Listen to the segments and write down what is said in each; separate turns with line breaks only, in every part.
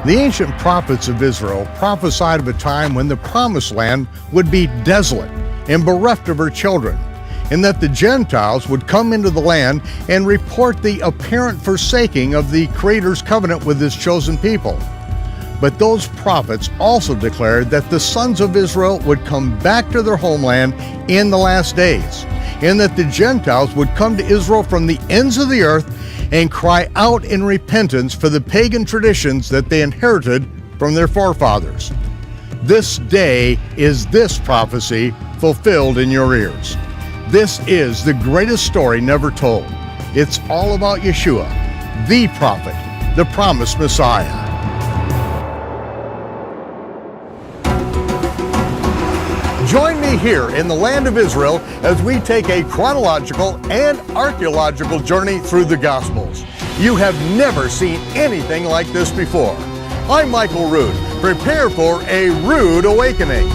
The ancient prophets of Israel prophesied of a time when the promised land would be desolate and bereft of her children, and that the Gentiles would come into the land and report the apparent forsaking of the Creator's covenant with his chosen people. But those prophets also declared that the sons of Israel would come back to their homeland in the last days, and that the Gentiles would come to Israel from the ends of the earth and cry out in repentance for the pagan traditions that they inherited from their forefathers. This day is this prophecy fulfilled in your ears. This is the greatest story never told. It's all about Yeshua, the prophet, the promised Messiah. Join me here in the land of Israel as we take a chronological and archaeological journey through the Gospels. You have never seen anything like this before. I'm Michael Rood. Prepare for a rude awakening.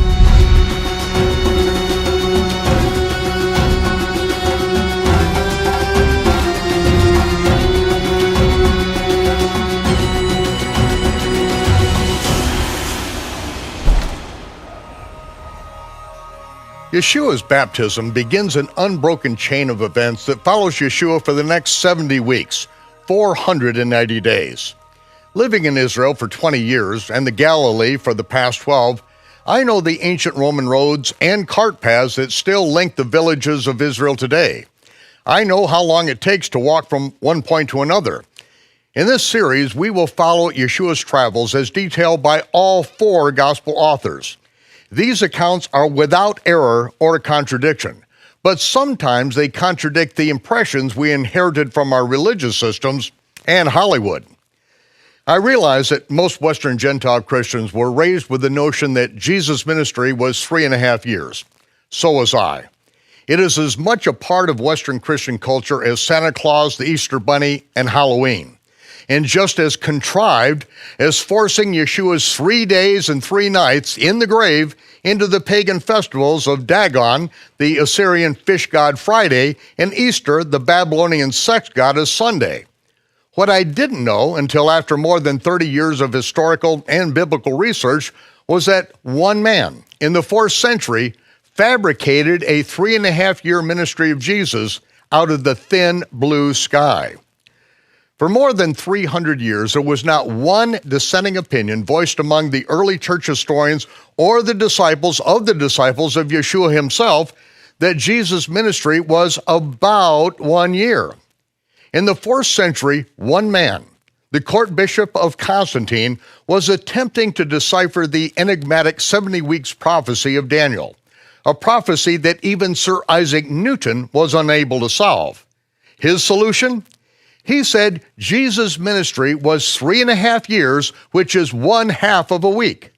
Yeshua's baptism begins an unbroken chain of events that follows Yeshua for the next 70 weeks, 490 days. Living in Israel for 20 years and the Galilee for the past 12, I know the ancient Roman roads and cart paths that still link the villages of Israel today. I know how long it takes to walk from one point to another. In this series, we will follow Yeshua's travels as detailed by all four gospel authors. These accounts are without error or contradiction, but sometimes they contradict the impressions we inherited from our religious systems and Hollywood. I realize that most Western Gentile Christians were raised with the notion that Jesus' ministry was 3.5 years. So was I. It is as much a part of Western Christian culture as Santa Claus, the Easter Bunny, and Halloween, and just as contrived as forcing Yeshua's 3 days and 3 nights in the grave into the pagan festivals of Dagon, the Assyrian fish god Friday, and Easter, the Babylonian sex goddess Sunday. What I didn't know until after more than 30 years of historical and biblical research was that one man in the 4th century fabricated a 3.5-year ministry of Jesus out of the thin blue sky. For more than 300 years, there was not one dissenting opinion voiced among the early church historians or the disciples of Yeshua himself that Jesus' ministry was about 1 year. In the 4th century, one man, the court bishop of Constantine, was attempting to decipher the enigmatic 70 weeks prophecy of Daniel, a prophecy that even Sir Isaac Newton was unable to solve. His solution? He said Jesus' ministry was 3.5 years, which is 1/2 of a week.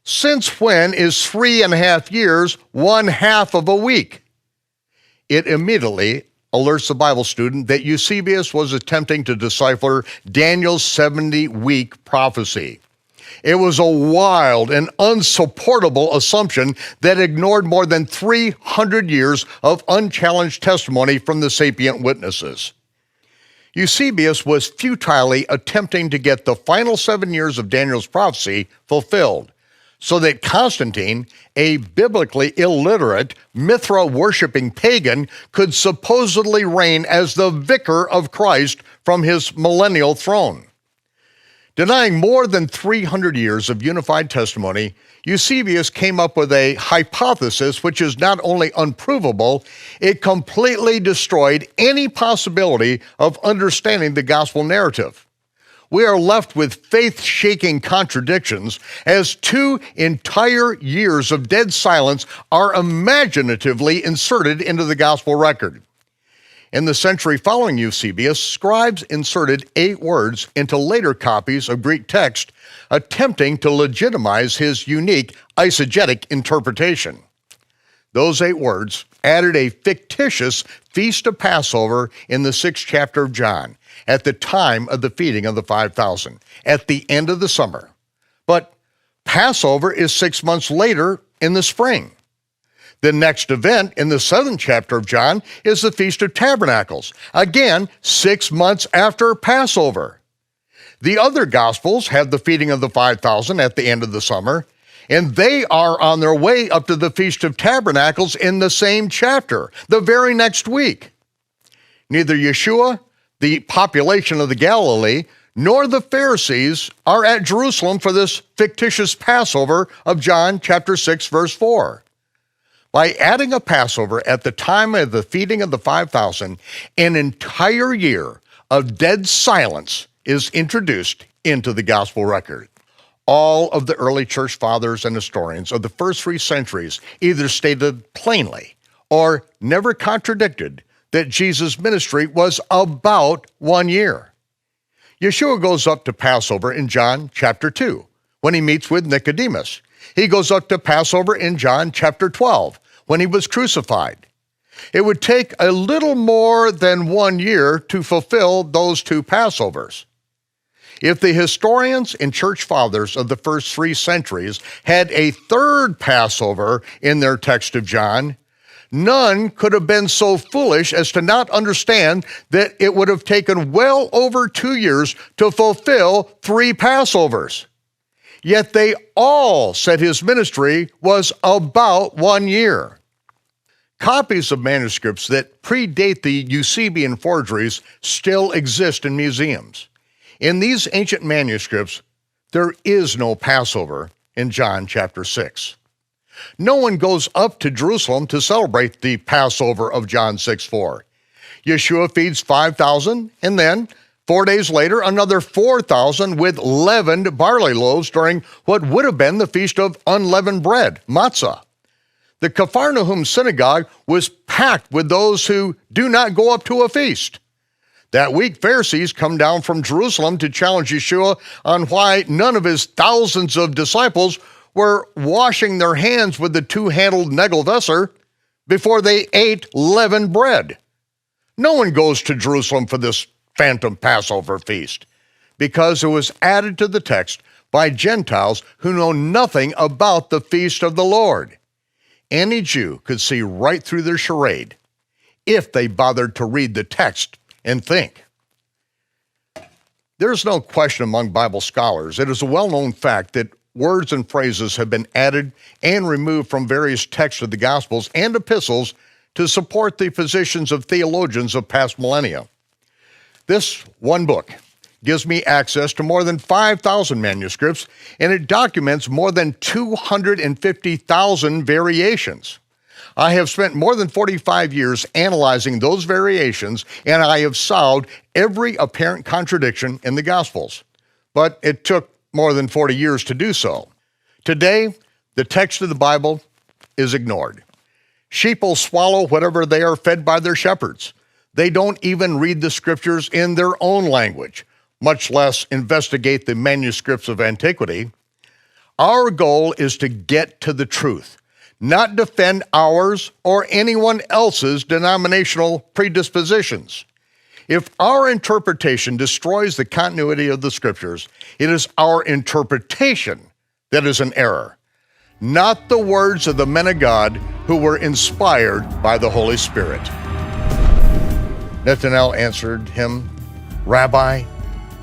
Since when is 3.5 years 1/2 of a week? It immediately alerts the Bible student that Eusebius was attempting to decipher Daniel's 70-week prophecy. It was a wild and unsupportable assumption that ignored more than 300 years of unchallenged testimony from the sapient witnesses. Eusebius was futilely attempting to get the final 7 years of Daniel's prophecy fulfilled, so that Constantine, a biblically illiterate, Mithra-worshiping pagan, could supposedly reign as the vicar of Christ from his millennial throne. Denying more than 300 years of unified testimony, Eusebius came up with a hypothesis which is not only unprovable, it completely destroyed any possibility of understanding the gospel narrative. We are left with faith-shaking contradictions as 2 entire years of dead silence are imaginatively inserted into the gospel record. In the century following Eusebius, scribes inserted 8 words into later copies of Greek text, attempting to legitimize his unique eisegetic interpretation. Those 8 words added a fictitious feast of Passover in the 6th chapter of John, at the time of the feeding of the 5,000, at the end of the summer. But Passover is 6 months later in the spring. The next event in the 7th chapter of John is the Feast of Tabernacles, again 6 months after Passover. The other Gospels have the feeding of the 5,000 at the end of the summer, and they are on their way up to the Feast of Tabernacles in the same chapter, the very next week. Neither Yeshua, the population of the Galilee, nor the Pharisees are at Jerusalem for this fictitious Passover of John chapter 6, verse 4. By adding a Passover at the time of the feeding of the 5,000, an entire year of dead silence is introduced into the gospel record. All of the early church fathers and historians of the first 3 centuries either stated plainly or never contradicted that Jesus' ministry was about 1 year. Yeshua goes up to Passover in John chapter 2 when he meets with Nicodemus. He goes up to Passover in John chapter 12 when he was crucified. It would take a little more than 1 year to fulfill those 2 Passovers. If the historians and church fathers of the first 3 centuries had a third Passover in their text of John, none could have been so foolish as to not understand that it would have taken well over 2 years to fulfill 3 Passovers. Yet they all said his ministry was about 1 year. Copies of manuscripts that predate the Eusebian forgeries still exist in museums. In these ancient manuscripts, there is no Passover in John chapter 6. No one goes up to Jerusalem to celebrate the Passover of John 6:4. Yeshua feeds 5,000, and then 4 days later, another 4,000 with leavened barley loaves during what would have been the Feast of Unleavened Bread, matzah. The Capharnaum synagogue was packed with those who do not go up to a feast. That week, Pharisees come down from Jerusalem to challenge Yeshua on why none of his thousands of disciples were washing their hands with the 2-handled Negelvesser before they ate leavened bread. No one goes to Jerusalem for this phantom Passover feast because it was added to the text by Gentiles who know nothing about the feast of the Lord. Any Jew could see right through their charade if they bothered to read the text and think. There's no question among Bible scholars. It is a well-known fact that words and phrases have been added and removed from various texts of the Gospels and epistles to support the positions of theologians of past millennia. This one book gives me access to more than 5,000 manuscripts, and it documents more than 250,000 variations. I have spent more than 45 years analyzing those variations, and I have solved every apparent contradiction in the Gospels. But it took more than 40 years to do so. Today, the text of the Bible is ignored. Sheep will swallow whatever they are fed by their shepherds. They don't even read the scriptures in their own language, much less investigate the manuscripts of antiquity. Our goal is to get to the truth, not defend ours or anyone else's denominational predispositions. If our interpretation destroys the continuity of the scriptures, it is our interpretation that is an error, not the words of the men of God who were inspired by the Holy Spirit. Nathanael answered him, Rabbi,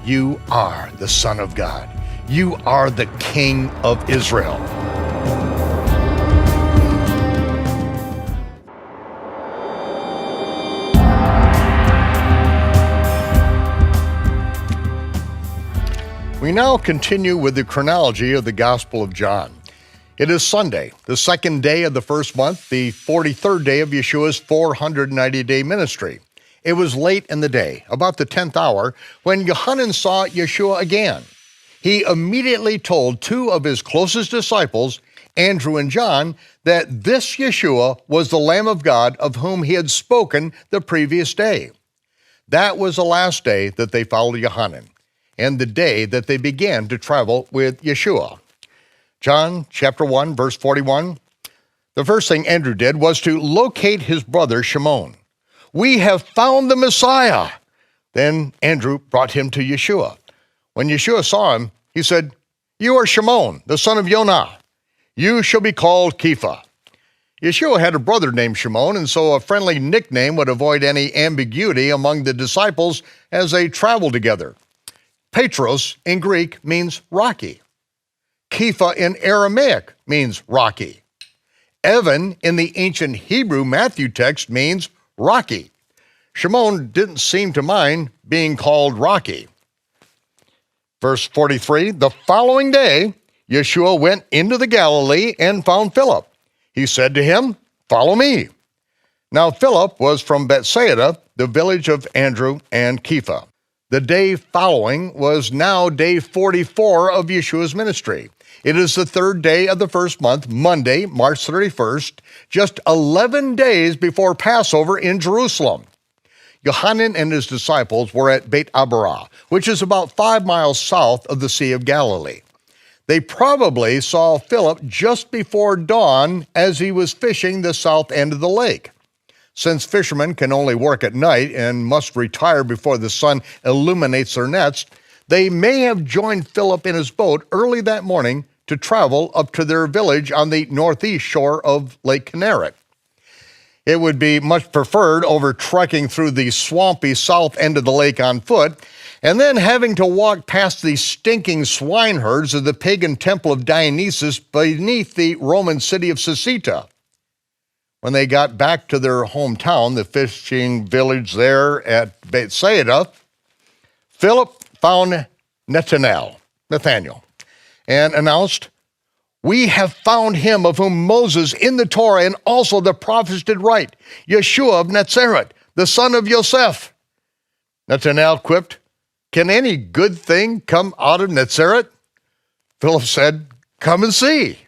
you are the Son of God. You are the King of Israel. We now continue with the chronology of the Gospel of John. It is Sunday, the second day of the first month, the 43rd day of Yeshua's 490-day ministry. It was late in the day, about the 10th hour, when Yohanan saw Yeshua again. He immediately told 2 of his closest disciples, Andrew and John, that this Yeshua was the Lamb of God of whom he had spoken the previous day. That was the last day that they followed Yohanan, and the day that they began to travel with Yeshua. John chapter 1, verse 41, the first thing Andrew did was to locate his brother Shimon. We have found the Messiah. Then Andrew brought him to Yeshua. When Yeshua saw him, he said, You are Shimon, the son of Yonah. You shall be called Kepha. Yeshua had a brother named Shimon, and so a friendly nickname would avoid any ambiguity among the disciples as they traveled together. Petros in Greek means rocky. Kepha in Aramaic means rocky. Evan in the ancient Hebrew Matthew text means rocky. Shimon didn't seem to mind being called rocky. Verse 43, the following day, Yeshua went into the Galilee and found Philip. He said to him, "Follow me." Now Philip was from Bethsaida, the village of Andrew and Kepha. The day following was now day 44 of Yeshua's ministry. It is the third day of the first month, Monday, March 31st, just 11 days before Passover in Jerusalem. Yohanan and his disciples were at Beit Abarah, which is about 5 miles south of the Sea of Galilee. They probably saw Philip just before dawn as he was fishing the south end of the lake. Since fishermen can only work at night and must retire before the sun illuminates their nets, they may have joined Philip in his boat early that morning to travel up to their village on the northeast shore of Lake Kinneret. It would be much preferred over trekking through the swampy south end of the lake on foot, and then having to walk past the stinking swine herds of the pagan temple of Dionysus beneath the Roman city of Sycheta. When they got back to their hometown, the fishing village there at Bethsaida, Philip found Nathanael, and announced, "We have found him of whom Moses in the Torah and also the prophets did write, Yeshua of Nazareth, the son of Yosef." Nathanael quipped, "Can any good thing come out of Nazareth?" Philip said, "Come and see."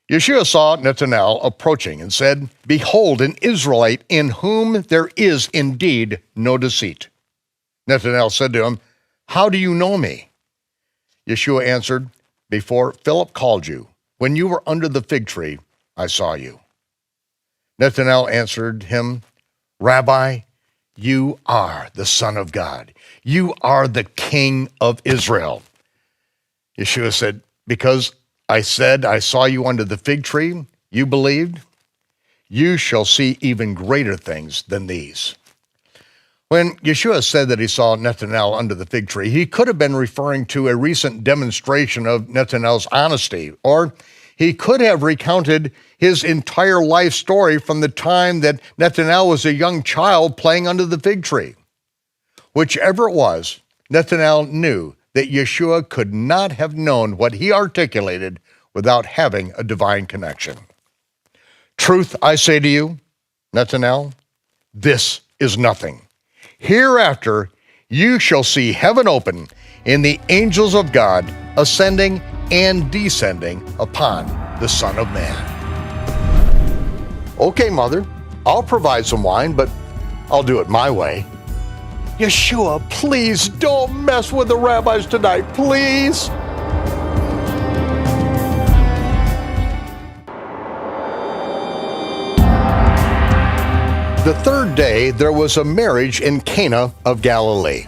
Yeshua saw Nathanael approaching and said, "Behold, an Israelite in whom there is indeed no deceit." Nathanael said to him, "How do you know me?" Yeshua answered, "Before Philip called you, when you were under the fig tree, I saw you." Nathanael answered him, "Rabbi, you are the Son of God. You are the King of Israel." Yeshua said, "Because I said I saw you under the fig tree, you believed? You shall see even greater things than these." When Yeshua said that he saw Nathanael under the fig tree, he could have been referring to a recent demonstration of Nathanael's honesty, or he could have recounted his entire life story from the time that Nathanael was a young child playing under the fig tree. Whichever it was, Nathanael knew that Yeshua could not have known what he articulated without having a divine connection. "Truth I say to you, Nathanael, this is nothing. Hereafter you shall see heaven open and the angels of God ascending and descending upon the Son of Man." "Okay, Mother, I'll provide some wine, but I'll do it my way." "Yeshua, please don't mess with the rabbis tonight, please." The third day, there was a marriage in Cana of Galilee.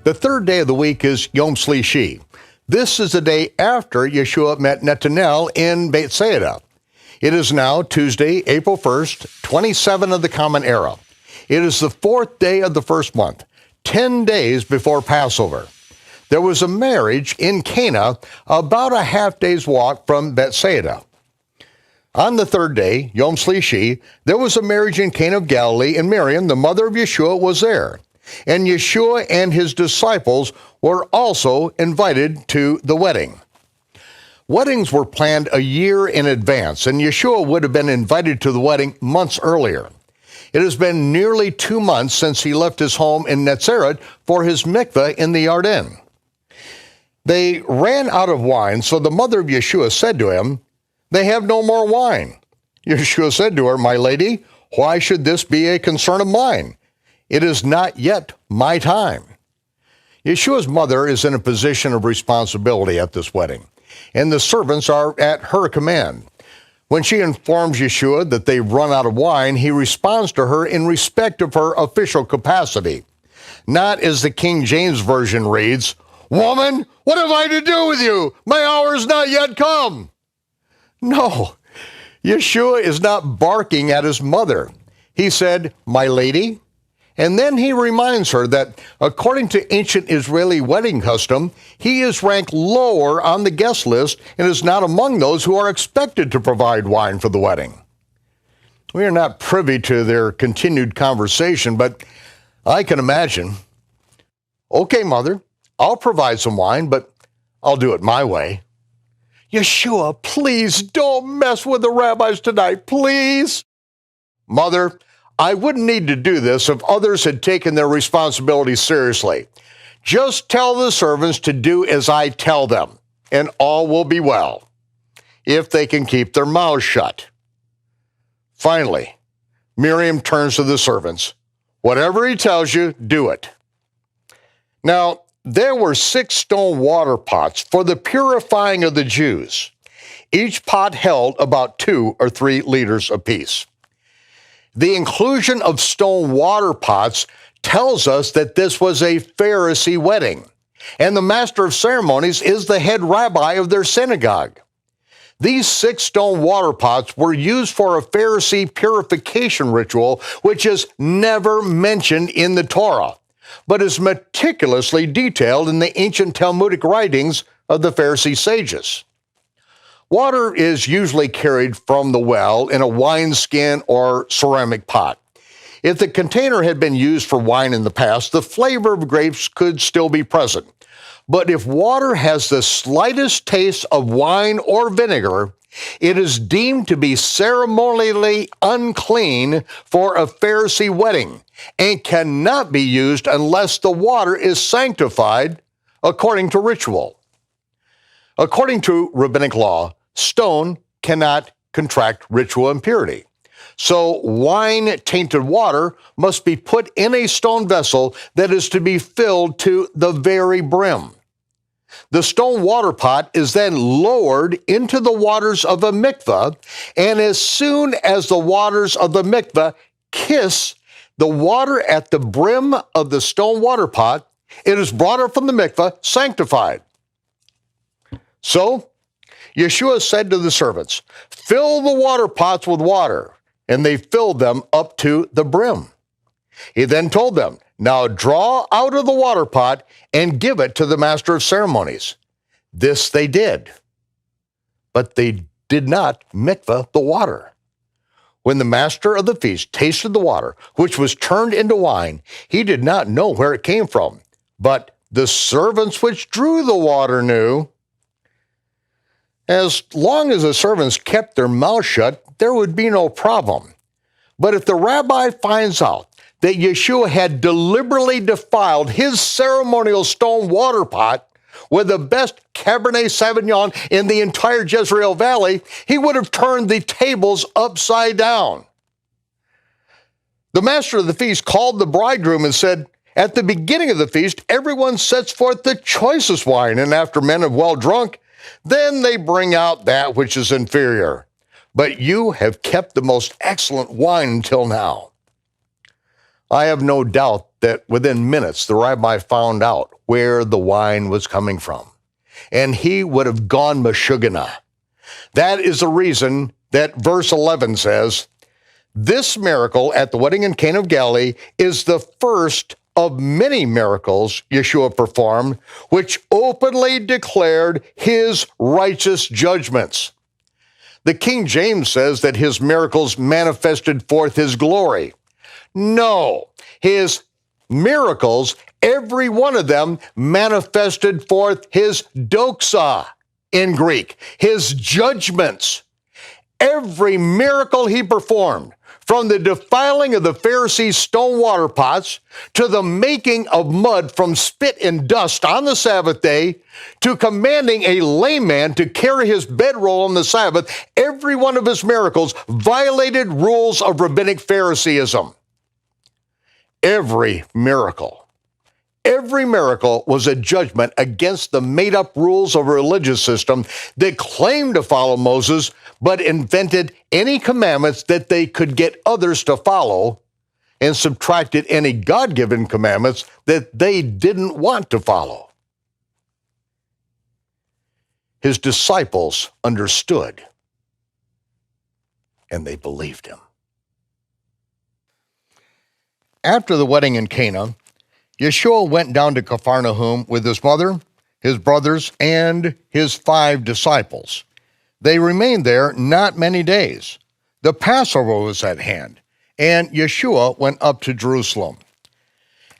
The third day of the week is Yom Shlishi. This is the day after Yeshua met Nathanael in Bethsaida. It is now Tuesday, April 1st, 27 of the Common Era. It is the fourth day of the first month, 10 days before Passover. There was a marriage in Cana about a half day's walk from Bethsaida. On the third day, Yom Shlishi, there was a marriage in Cana of Galilee, and Miriam, the mother of Yeshua, was there. And Yeshua and his disciples were also invited to the wedding. Weddings were planned a year in advance, and Yeshua would have been invited to the wedding months earlier. It has been nearly 2 months since he left his home in Nazareth for his mikveh in the Yarden. They ran out of wine, so the mother of Yeshua said to him, "They have no more wine." Yeshua said to her, "My lady, why should this be a concern of mine? It is not yet my time." Yeshua's mother is in a position of responsibility at this wedding, and the servants are at her command. When she informs Yeshua that they've run out of wine, he responds to her in respect of her official capacity. Not as the King James Version reads, "Woman, what have I to do with you? My hour is not yet come." No, Yeshua is not barking at his mother. He said, "My lady," And then he reminds her that according to ancient Israeli wedding custom, he is ranked lower on the guest list and is not among those who are expected to provide wine for the wedding. We are not privy to their continued conversation, but I can imagine, okay, mother, I'll provide some wine, but I'll do it my way. Yeshua, please don't mess with the rabbis tonight, please. Mother, I wouldn't need to do this if others had taken their responsibility seriously. Just tell the servants to do as I tell them, and all will be well, if they can keep their mouths shut. Finally, Miriam turns to the servants. Whatever he tells you, do it. Now, there were 6 stone water pots for the purifying of the Jews. Each pot held about 2 or 3 liters apiece. The inclusion of stone water pots tells us that this was a Pharisee wedding, and the master of ceremonies is the head rabbi of their synagogue. These 6 stone water pots were used for a Pharisee purification ritual, which is never mentioned in the Torah, but is meticulously detailed in the ancient Talmudic writings of the Pharisee sages. Water is usually carried from the well in a wineskin or ceramic pot. If the container had been used for wine in the past, the flavor of grapes could still be present. But if water has the slightest taste of wine or vinegar, it is deemed to be ceremonially unclean for a Pharisee wedding and cannot be used unless the water is sanctified according to ritual. According to rabbinic law, stone cannot contract ritual impurity. So wine-tainted water must be put in a stone vessel that is to be filled to the very brim. The stone water pot is then lowered into the waters of a mikveh, and as soon as the waters of the mikveh kiss the water at the brim of the stone water pot, it is brought up from the mikveh, sanctified. So Yeshua said to the servants, "Fill the water pots with water," and they filled them up to the brim. He then told them, "Now draw out of the water pot and give it to the master of ceremonies." This they did, but they did not mikveh the water. When the master of the feast tasted the water, which was turned into wine, he did not know where it came from, but the servants which drew the water knew. As long as the servants kept their mouths shut, there would be no problem. But if the rabbi finds out that Yeshua had deliberately defiled his ceremonial stone water pot with the best Cabernet Sauvignon in the entire Jezreel Valley, he would have turned the tables upside down. The master of the feast called the bridegroom and said, "At the beginning of the feast, everyone sets forth the choicest wine, and after men have well drunk, then they bring out that which is inferior. But you have kept the most excellent wine until now." I have no doubt that within minutes the rabbi found out where the wine was coming from, and he would have gone Meshuggah. That is the reason that verse 11 says, "This miracle at the wedding in Cana of Galilee is the first of many miracles Yeshua performed, which openly declared his righteous judgments." The King James says that his miracles manifested forth his glory. No, his miracles, every one of them manifested forth his doxa in Greek, his judgments. Every miracle he performed, from the defiling of the Pharisees' stone water pots to the making of mud from spit and dust on the Sabbath day to commanding a lame man to carry his bedroll on the Sabbath, every one of his miracles violated rules of rabbinic Phariseeism. Every miracle was a judgment against the made-up rules of a religious system that claimed to follow Moses, but invented any commandments that they could get others to follow and subtracted any God-given commandments that they didn't want to follow. His disciples understood, and they believed him. After the wedding in Cana, Yeshua went down to Capharnaum with his mother, his brothers, and his 5 disciples. They remained there not many days. The Passover was at hand, and Yeshua went up to Jerusalem.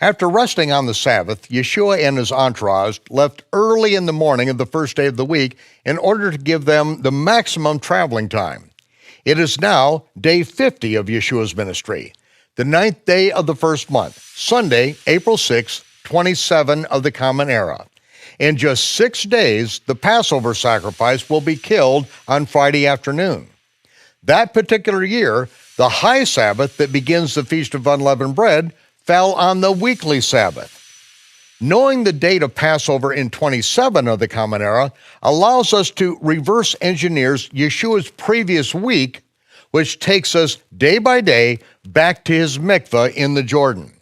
After resting on the Sabbath, Yeshua and his entourage left early in the morning of the first day of the week in order to give them the maximum traveling time. It is now day 50 of Yeshua's ministry, the 9th day of the first month, Sunday, April 6, 27 of the Common Era. In just 6 days, the Passover sacrifice will be killed on Friday afternoon. That particular year, the high Sabbath that begins the Feast of Unleavened Bread fell on the weekly Sabbath. Knowing the date of Passover in 27 of the Common Era allows us to reverse engineer Yeshua's previous week, which takes us day by day back to his mikveh in the Jordan.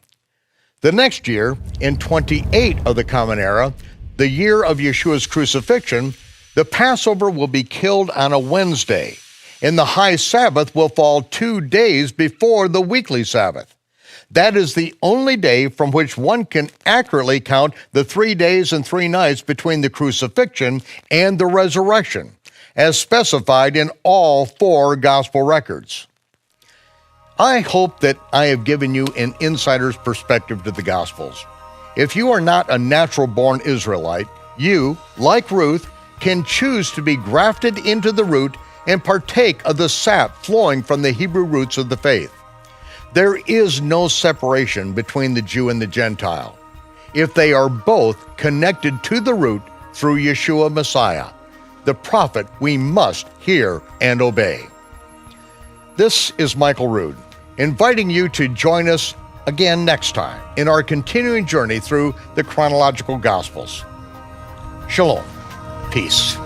The next year, in 28 of the Common Era, the year of Yeshua's crucifixion, the Passover will be killed on a Wednesday, and the high Sabbath will fall 2 days before the weekly Sabbath. That is the only day from which one can accurately count the 3 days and 3 nights between the crucifixion and the resurrection, as specified in all 4 gospel records. I hope that I have given you an insider's perspective to the Gospels. If you are not a natural-born Israelite, you, like Ruth, can choose to be grafted into the root and partake of the sap flowing from the Hebrew roots of the faith. There is no separation between the Jew and the Gentile, if they are both connected to the root through Yeshua Messiah, the prophet we must hear and obey. This is Michael Rood, inviting you to join us again next time in our continuing journey through the chronological Gospels. Shalom. Peace.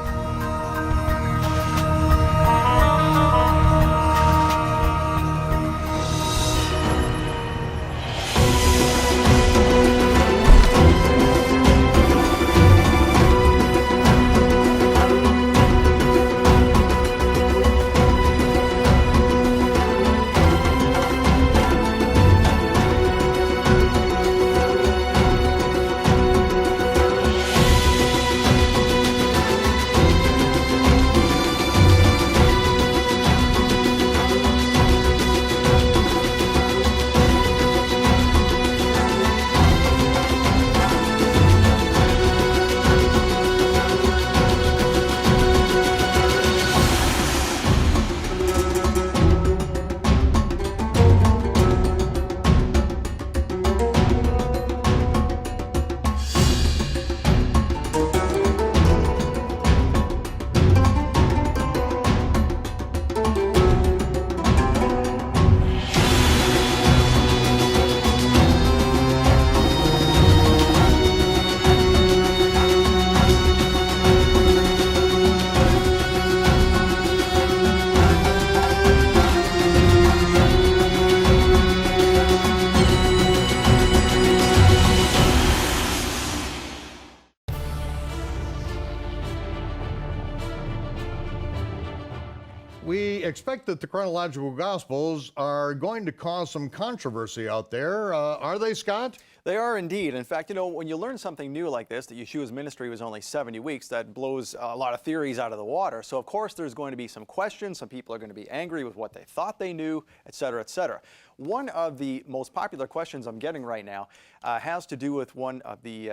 We expect that the chronological Gospels are going to cause some controversy out there. Are they, Scott?
They are indeed. In fact, when you learn something new like this, that Yeshua's ministry was only 70 weeks, that blows a lot of theories out of the water. So, of course, there's going to be some questions. Some people are going to be angry with what they thought they knew, et cetera, et cetera. One of the most popular questions I'm getting right now has to do with one of the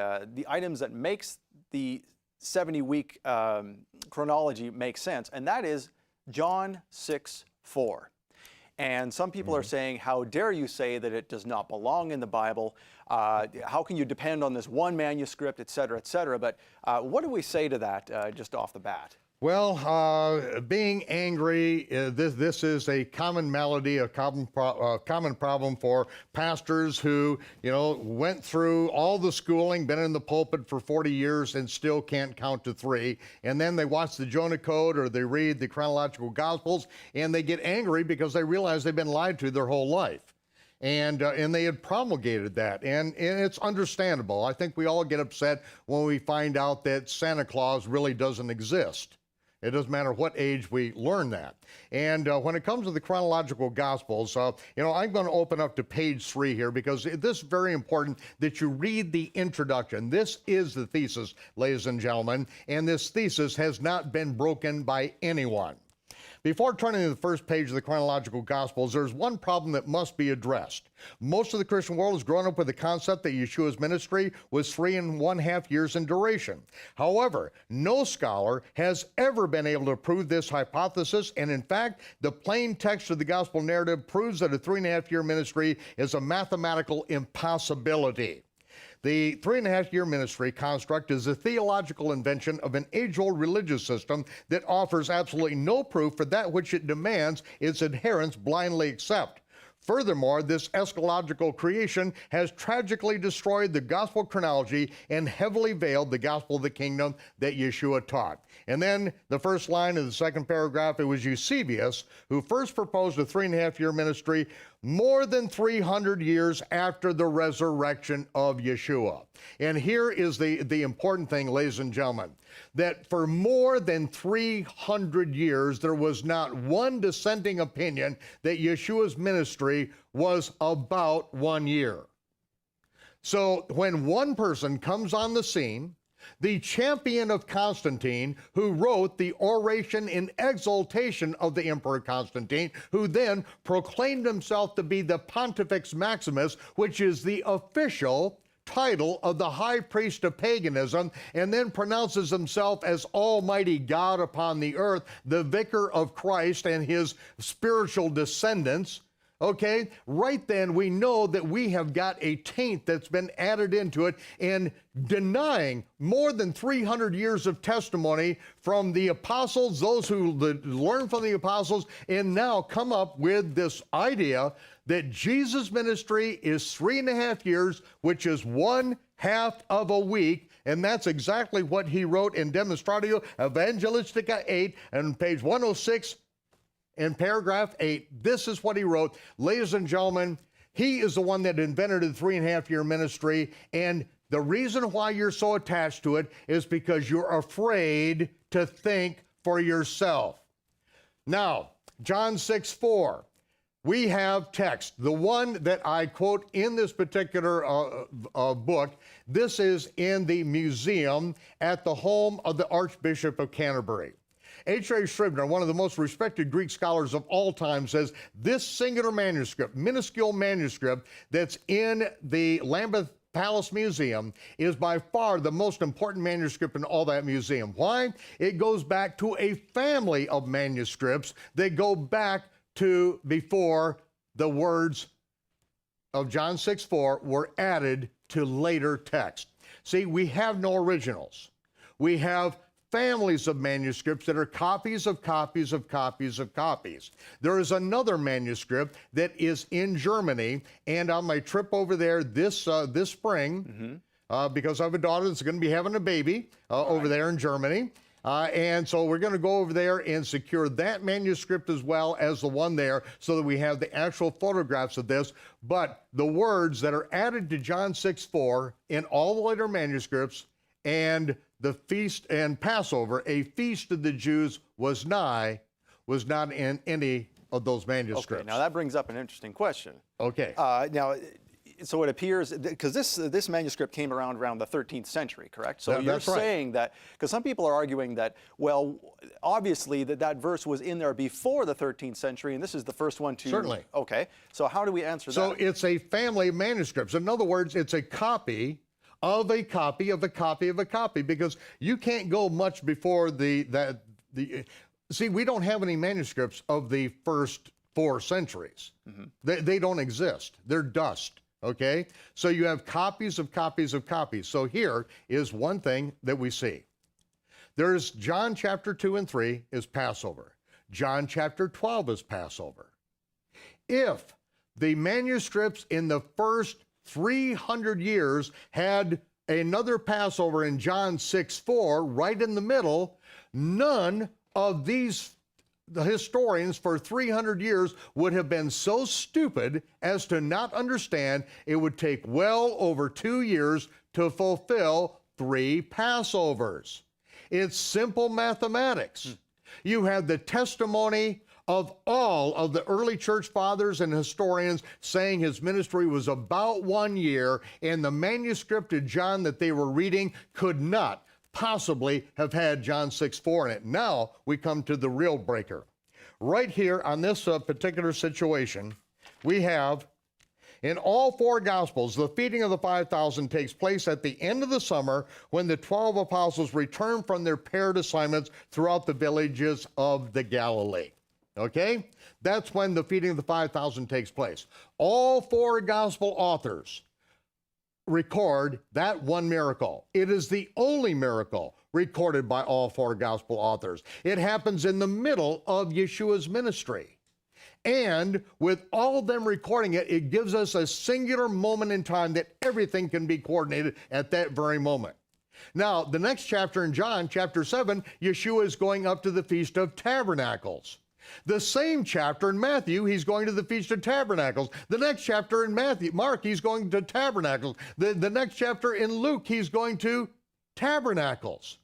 items that makes the 70-week chronology make sense, and that is John 6:4. And some people are saying, how dare you say that it does not belong in the Bible? How can you depend on this one manuscript, et cetera, et cetera? But what do we say to that just off the bat?
Well, being angry, this is a common malady, a common problem for pastors who, went through all the schooling, been in the pulpit for 40 years and still can't count to 3. And then they watch the Jonah Code or they read the chronological Gospels and they get angry because they realize they've been lied to their whole life. And they had promulgated that, and it's understandable. I think we all get upset when we find out that Santa Claus really doesn't exist. It doesn't matter what age we learn that. And when it comes to the chronological Gospels, I'm going to open up to page 3 here because this is very important that you read the introduction. This is the thesis, ladies and gentlemen, and this thesis has not been broken by anyone. Before turning to the first page of the chronological Gospels, there's one problem that must be addressed. Most of the Christian world has grown up with the concept that Yeshua's ministry was 3.5 years in duration. However, no scholar has ever been able to prove this hypothesis, and in fact, the plain text of the Gospel narrative proves that a 3.5-year ministry is a mathematical impossibility. The 3.5-year ministry construct is a theological invention of an age-old religious system that offers absolutely no proof for that which it demands its adherents blindly accept. Furthermore, this eschatological creation has tragically destroyed the gospel chronology and heavily veiled the gospel of the kingdom that Yeshua taught. And then the first line of the second paragraph, it was Eusebius who first proposed a 3.5-year ministry more than 300 years after the resurrection of Yeshua. And here is the important thing, ladies and gentlemen, that for more than 300 years, there was not one dissenting opinion that Yeshua's ministry was about 1 year. So when one person comes on the scene, the champion of Constantine, who wrote the oration in exaltation of the Emperor Constantine, who then proclaimed himself to be the Pontifex Maximus, which is the official title of the high priest of paganism, and then pronounces himself as Almighty God upon the earth, the vicar of Christ and his spiritual descendants. Okay, right then we know that we have got a taint that's been added into it in denying more than 300 years of testimony from the apostles, those who learned from the apostles, and now come up with this idea that Jesus' ministry is 3.5 years, which is 1/2 of a week, and that's exactly what he wrote in Demonstratio Evangelistica 8 and page 106. In paragraph 8, this is what he wrote. Ladies and gentlemen, he is the one that invented the 3.5-year ministry, and the reason why you're so attached to it is because you're afraid to think for yourself. Now, John 6:4, we have text, the one that I quote in this particular book. This is in the museum at the home of the Archbishop of Canterbury. H.A. Scribner, one of the most respected Greek scholars of all time, says this singular manuscript, minuscule manuscript that's in the Lambeth Palace Museum is by far the most important manuscript in all that museum. Why? It goes back to a family of manuscripts that go back to before the words of John 6:4 were added to later text. See, we have no originals. We have families of manuscripts that are copies of copies of copies of copies. There is another manuscript that is in Germany, and on my trip over there this spring, because I have a daughter that's going to be having a baby over there in Germany, and so we're going to go over there and secure that manuscript as well as the one there so that we have the actual photographs of this. But the words that are added to John 6:4 in all the later manuscripts, and the feast and Passover, a feast of the Jews was nigh, was not in any of those manuscripts.
Okay, now that brings up an interesting question.
Okay.
Now, so it appears, because this manuscript came around the 13th century, correct? So you're saying that, because some people are arguing that, well, obviously that verse was in there before the 13th century, and this is the first one to...
Certainly.
Okay, so how do we answer that?
So it's a family of manuscripts. In other words, it's a copy of a copy of a copy of a copy, because you can't go much before see, we don't have any manuscripts of the first 4 centuries. They don't exist. They're dust, okay? So you have copies of copies of copies. So here is one thing that we see. There's John chapter 2 and 3 is Passover. John chapter 12 is Passover. If the manuscripts in the first 300 years had another Passover in John 6:4 right in the middle, none of these historians for 300 years would have been so stupid as to not understand it would take well over 2 years to fulfill 3 Passovers. It's simple mathematics. You have the testimony of all of the early church fathers and historians saying his ministry was about 1 year, and the manuscript of John that they were reading could not possibly have had John 6:4 in it. Now we come to the real breaker. Right here on this particular situation, we have in all four Gospels, the feeding of the 5,000 takes place at the end of the summer when the 12 apostles return from their paired assignments throughout the villages of the Galilee. Okay? That's when the feeding of the 5,000 takes place. All four Gospel authors record that one miracle. It is the only miracle recorded by all four Gospel authors. It happens in the middle of Yeshua's ministry. And with all of them recording it, it gives us a singular moment in time that everything can be coordinated at that very moment. Now, the next chapter in John, chapter 7, Yeshua is going up to the Feast of Tabernacles. The same chapter in Matthew, he's going to the Feast of Tabernacles. The next chapter in Mark, he's going to Tabernacles. The next chapter in Luke, he's going to Tabernacles.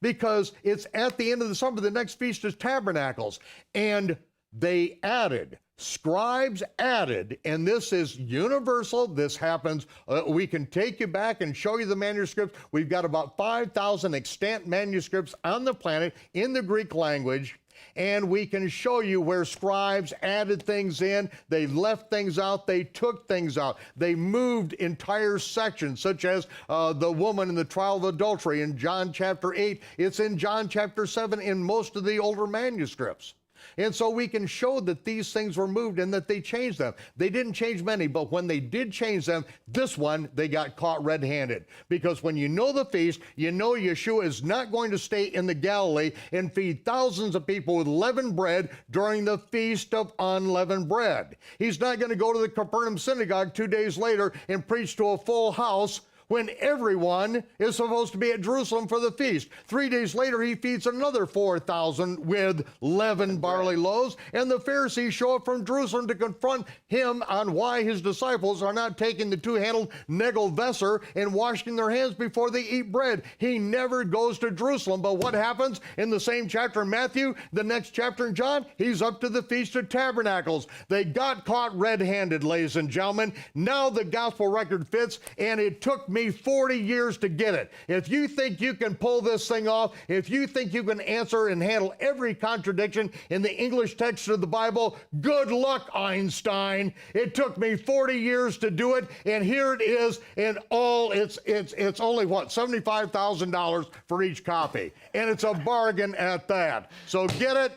Because it's at the end of the summer, the next Feast is Tabernacles. And they added, scribes added, and this is universal. This happens. We can take you back and show you the manuscripts. We've got about 5,000 extant manuscripts on the planet in the Greek language. And we can show you where scribes added things in, they left things out, they took things out. They moved entire sections, such as the woman in the trial of adultery in John chapter 8. It's in John chapter 7 in most of the older manuscripts. And so we can show that these things were moved and that they changed them. They didn't change many, but when they did change them, this one, they got caught red-handed. Because when you know the feast, you know Yeshua is not going to stay in the Galilee and feed thousands of people with leavened bread during the Feast of Unleavened Bread. He's not going to go to the Capernaum synagogue 2 days later and preach to a full house when everyone is supposed to be at Jerusalem for the feast. 3 days later, he feeds another 4,000 with leavened barley loaves, and the Pharisees show up from Jerusalem to confront him on why his disciples are not taking the two-handled negel vesser and washing their hands before they eat bread. He never goes to Jerusalem, but what happens in the same chapter in Matthew, the next chapter in John, he's up to the Feast of Tabernacles. They got caught red-handed, ladies and gentlemen. Now the gospel record fits, and it took me 40 years to get it. If you think you can pull this thing off, if you think you can answer and handle every contradiction in the English text of the Bible, good luck, Einstein. It took me 40 years to do it, and here it is, and it's only what, $75,000 for each copy, and it's a bargain at that. So get it,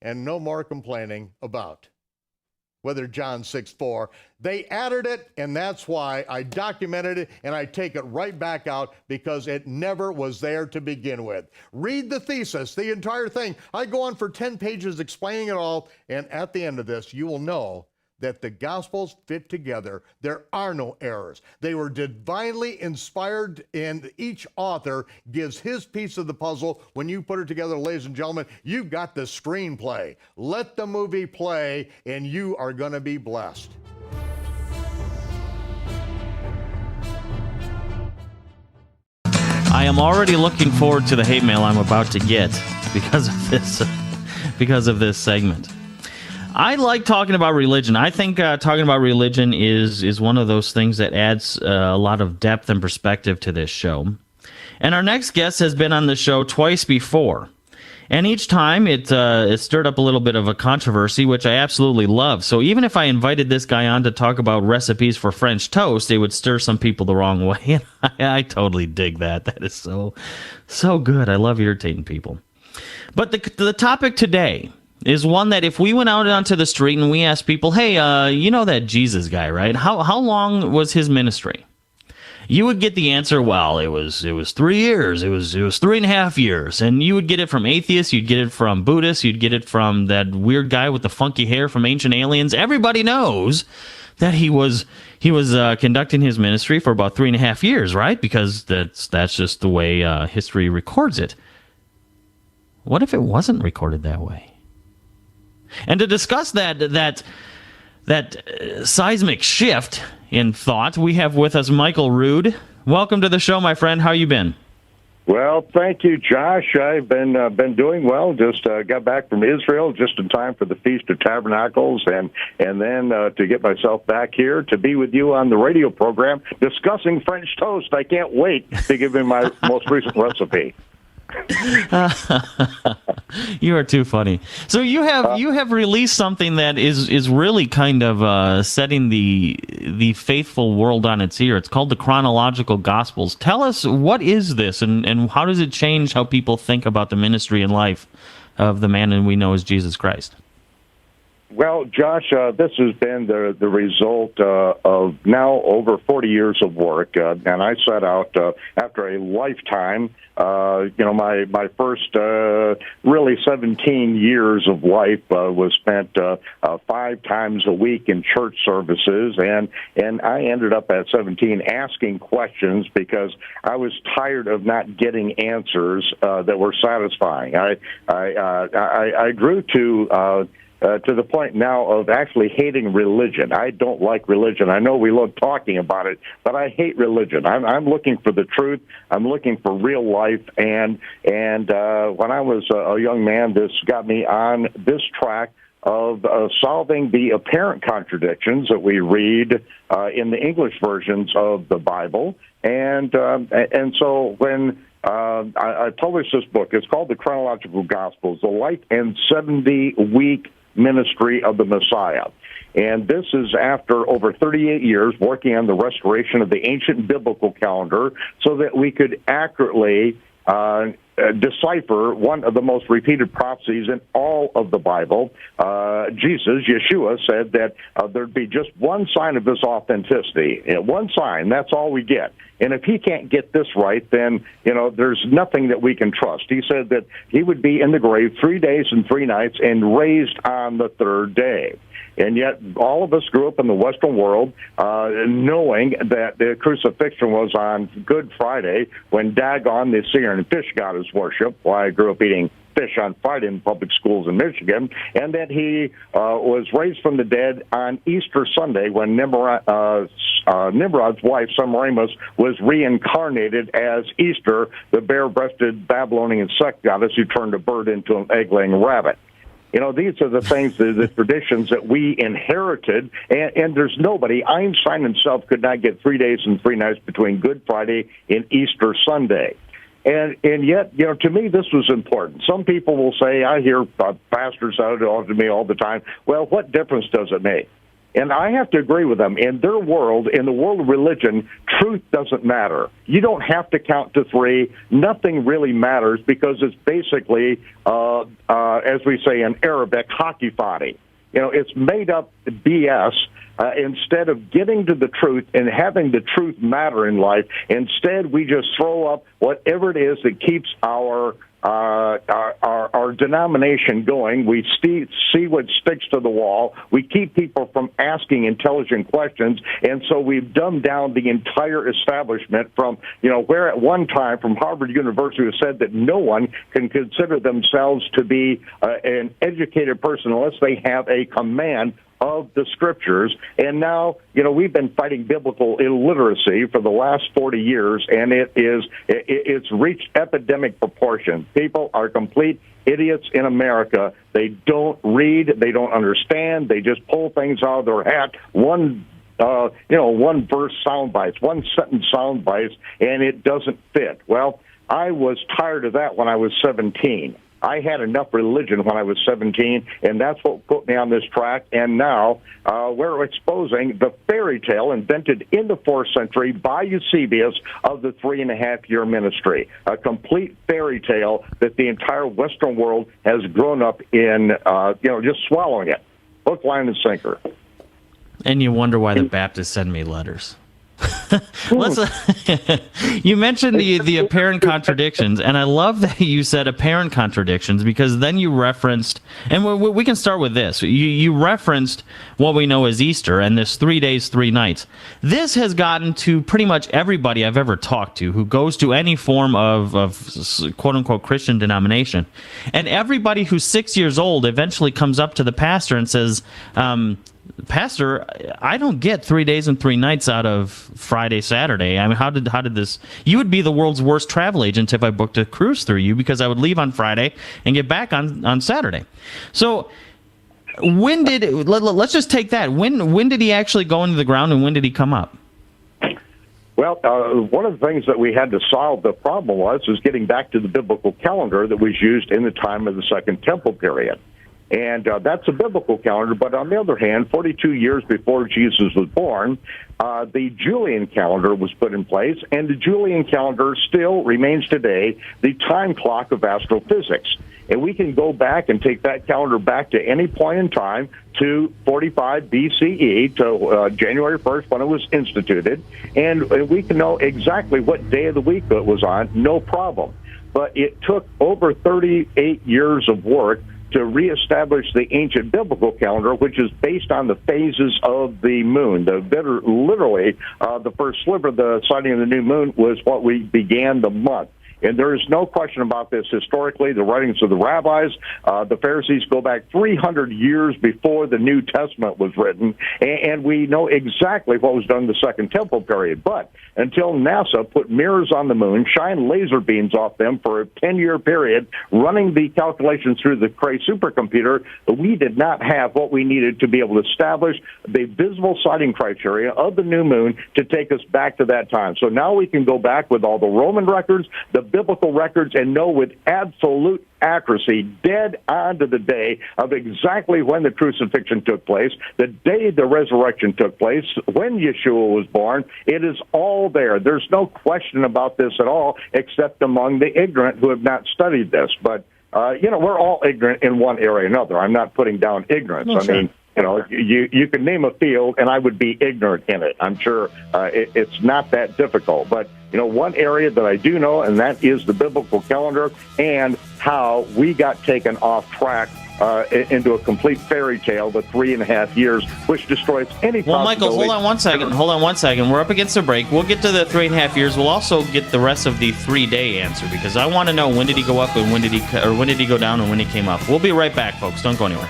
and no more complaining about whether John 6:4. They added it, and that's why I documented it, and I take it right back out because it never was there to begin with. Read the thesis, the entire thing. I go on for 10 pages explaining it all, and at the end of this, you will know that the Gospels fit together. There are no errors. They were divinely inspired, and each author gives his piece of the puzzle. When you put it together, ladies and gentlemen, you've got the screenplay. Let the movie play, and you are going to be blessed.
I am already looking forward to the hate mail I'm about to get because of this segment. I like talking about religion. I think talking about religion is one of those things that adds a lot of depth and perspective to this show. And our next guest has been on the show twice before. And each time it stirred up a little bit of a controversy, which I absolutely love. So even if I invited this guy on to talk about recipes for French toast, it would stir some people the wrong way. And I totally dig that. That is so good. I love irritating people. But the topic today is one that if we went out onto the street and we asked people, hey, you know that Jesus guy, right? How long was his ministry? You would get the answer, well, it was 3 years, it was 3.5 years. And you would get it from atheists, you'd get it from Buddhists, you'd get it from that weird guy with the funky hair from Ancient Aliens. Everybody knows that he was conducting his ministry for about 3.5 years, right? Because that's just the way history records it. What if it wasn't recorded that way? And to discuss that seismic shift in thought, we have with us Michael ROOD. Welcome to the show, my friend. How you been?
Well, thank you, Josh. I've been doing well. Just got back from Israel just in time for the Feast of Tabernacles, and then to get myself back here to be with you on the radio program discussing French toast. I can't wait to give you my most recent recipe.
You are too funny. So you have released something that is really kind of setting the faithful world on its ear. It's called the Chronological Gospels. Tell us, what is this, and how does it change how people think about the ministry and life of the man we know as Jesus Christ?
Well, Josh, this has been the result of now over 40 years of work, and I set out after a lifetime. My first really 17 years of life was spent 5 times a week in church services, and I ended up at 17 asking questions because I was tired of not getting answers that were satisfying. I grew to the point now of actually hating religion. I don't like religion. I know we love talking about it, but I hate religion. I'm looking for the truth. I'm looking for real life. And when I was a young man, this got me on this track of solving the apparent contradictions that we read in the English versions of the Bible. And so when I published this book, it's called The Chronological Gospels, The Life and 70-Week Ministry of the Messiah. And this is after over 38 years working on the restoration of the ancient biblical calendar so that we could accurately decipher one of the most repeated prophecies in all of the Bible. Yeshua, said that there'd be just one sign of this authenticity. One sign, that's all we get. And if he can't get this right, then, there's nothing that we can trust. He said that he would be in the grave 3 days and 3 nights and raised on the third day. And yet all of us grew up in the Western world knowing that the crucifixion was on Good Friday when Dagon, the Syrian fish god, is worshipped. Well, I grew up eating fish on Friday in public schools in Michigan, and that he was raised from the dead on Easter Sunday when Nimrod's wife, Semiramis, was reincarnated as Easter, the bare-breasted Babylonian sex goddess who turned a bird into an egg-laying rabbit. These are the things, the traditions that we inherited, and there's nobody. Einstein himself could not get 3 days and 3 nights between Good Friday and Easter Sunday. And yet, to me, this was important. Some people will say, I hear pastors out to me all the time, well, what difference does it make? And I have to agree with them. In their world, in the world of religion, truth doesn't matter. You don't have to count to 3. Nothing really matters because it's basically, as we say in Arabic, hockey foddy. It's made up BS. Instead of getting to the truth and having the truth matter in life, instead we just throw up whatever it is that keeps our denomination going. We see what sticks to the wall. We keep people from asking intelligent questions, and so we've dumbed down the entire establishment from, where at one time from Harvard University was said that no one can consider themselves to be an educated person unless they have a command of the Scriptures. And now, we've been fighting biblical illiteracy for the last 40 years, and it's reached epidemic proportion. People are complete idiots in America. They don't read, they don't understand, they just pull things out of their hat, one verse sound bites, one sentence sound bites, and it doesn't fit. Well, I was tired of that when I was 17. I had enough religion when I was 17, and that's what put me on this track. And now we're exposing the fairy tale invented in the 4th century by Eusebius of the 3.5-year ministry, a complete fairy tale that the entire Western world has grown up in, just swallowing it, hook, line, and sinker.
And you wonder why the Baptists send me letters. You mentioned the apparent contradictions, and I love that you said apparent contradictions because then you referenced, and we can start with this. You referenced what we know as Easter and this 3 days, 3 nights. This has gotten to pretty much everybody I've ever talked to who goes to any form of quote-unquote Christian denomination. And everybody who's 6 years old eventually comes up to the pastor and says, Pastor, I don't get 3 days and 3 nights out of Friday, Saturday. I mean, how did this? You would be the world's worst travel agent if I booked a cruise through you, because I would leave on Friday and get back on Saturday. So when did let's just take that. When did he actually go into the ground, and when did he come up?
Well, one of the things that we had to solve the problem was getting back to the biblical calendar that was used in the time of the Second Temple period. And that's a biblical calendar, but on the other hand, 42 years before Jesus was born, the Julian calendar was put in place, and the Julian calendar still remains today the time clock of astrophysics. And we can go back and take that calendar back to any point in time to 45 BCE, to January 1st when it was instituted, and we can know exactly what day of the week it was on, no problem. But it took over 38 years of work to reestablish the ancient biblical calendar, which is based on the phases of the moon. Literally, the first sliver of the sighting of the new moon was what we began the month. And there is no question about this historically. The writings of the rabbis, the Pharisees go back 300 years before the New Testament was written, and we know exactly what was done in the Second Temple period. But until NASA put mirrors on the moon, shine laser beams off them for a 10-year period, running the calculations through the Cray supercomputer, we did not have what we needed to be able to establish the visible sighting criteria of the new moon to take us back to that time. So now we can go back with all the Roman records, the biblical records, and know with absolute accuracy, dead on to the day of exactly when the crucifixion took place, the day the resurrection took place, when Yeshua was born. It is all there. There's no question about this at all, except among the ignorant who have not studied this. But, we're all ignorant in one area or another. I'm not putting down ignorance.
No, sure.
I mean, you can name a field, and I would be ignorant in it. I'm sure it's not that difficult. But, one area that I do know, and that is the biblical calendar and how we got taken off track into a complete fairy tale, the 3.5 years, which destroys any possibility.
Well, Michael, hold on one second. We're up against a break. We'll get to the 3.5 years. We'll also get the rest of the 3-day answer, because I want to know, when did he go up and when did he go down and when he came up. We'll be right back, folks. Don't go anywhere.